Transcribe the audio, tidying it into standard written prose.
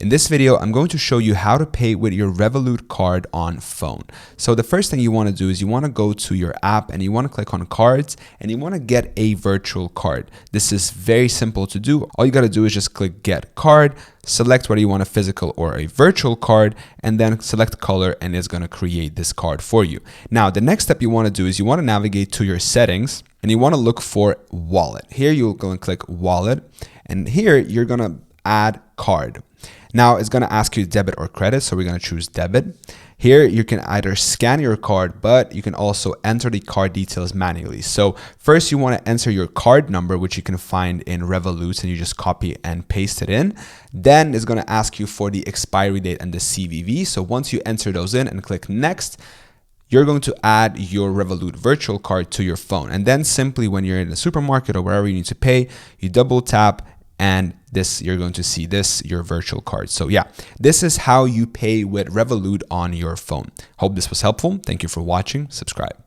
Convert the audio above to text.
In this video, I'm going to show you how to pay with your Revolut card on phone. So the first thing you want to do is you want to go to your app and you want to click on cards and you want to get a virtual card. This is very simple to do. All you got to do is just click get card, select whether you want a physical or a virtual card, and then select color, and it's going to create this card for you. Now, the next step you want to do is you want to navigate to your settings and you want to look for wallet. Here you'll go and click wallet, and here you're going to add card. Now it's going to ask you debit or credit, so we're going to choose debit. Here you can either scan your card, but you can also enter the card details manually. So first you want to enter your card number, which you can find in Revolut, and you just copy and paste it in. Then it's going to ask you for the expiry date and the CVV. So once you enter those in and click next, you're going to add your Revolut virtual card to your phone. And then simply when you're in the supermarket or wherever you need to pay, you double tap, and you're going to see your virtual card. So yeah, this is how you pay with Revolut on your phone. Hope this was helpful. Thank you for watching. Subscribe.